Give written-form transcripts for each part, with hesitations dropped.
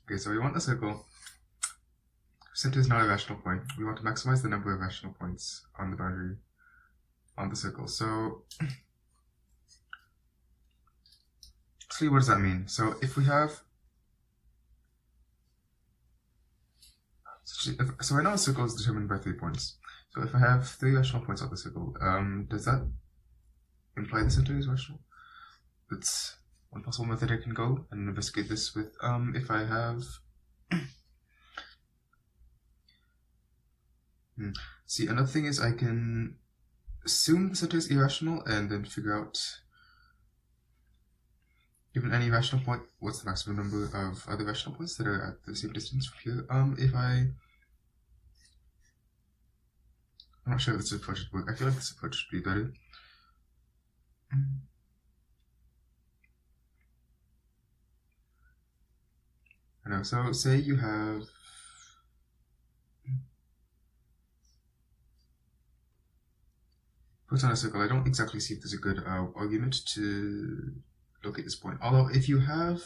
Okay, so we want a circle. Center is not a rational point. We want to maximize the number of rational points on the boundary on the circle. So, actually, what does that mean? So, if we have, so right now a circle is determined by 3 points. So, if I have 3 rational points on the circle, does that imply the center is rational? That's one possible method I can go and investigate this with. If I have see, another thing is I can assume the center is irrational and then figure out, given any rational point, what's the maximum number of other rational points that are at the same distance from here. I'm not sure if this approach would work. I feel like this approach would be better. I know, so say you have points on a circle. I don't exactly see if there's a good argument to locate this point. Although if you have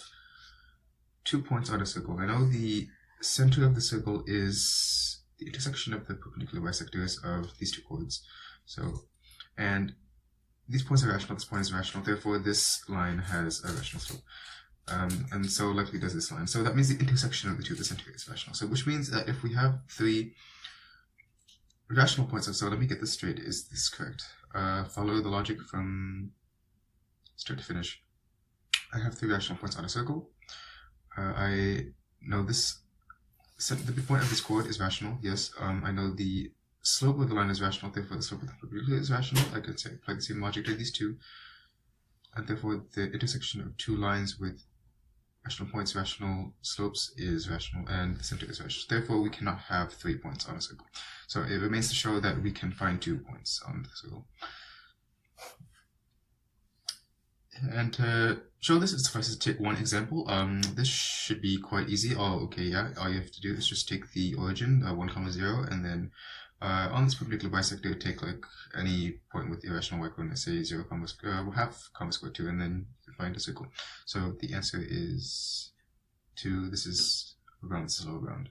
2 points on a circle, I know the center of the circle is the intersection of the perpendicular bisectors of these 2 chords. So, and these points are rational, this point is rational, therefore this line has a rational slope. And so likely does this line. So that means the intersection of the 2, the center is rational. So which means that if we have 3 rational points, so let me get this straight, is this correct? Follow the logic from start to finish. I have 3 rational points on a circle. I know the point of this chord is rational, yes. I know the slope of the line is rational, therefore the slope of the perpendicular is rational. I can say apply the same logic to these 2. And therefore the intersection of 2 lines with rational points, rational slopes is rational, and the center is rational. Therefore, we cannot have 3 points on a circle. So it remains to show that we can find 2 points on the circle. And to show this, it suffices to take one example. This should be quite easy. All you have to do is just take the origin, 1, 0, and then on this perpendicular bisector, take like any point with irrational y coordinate, say 0, half, square 2, and then you find a circle. So the answer is 2. This is around, this is all around.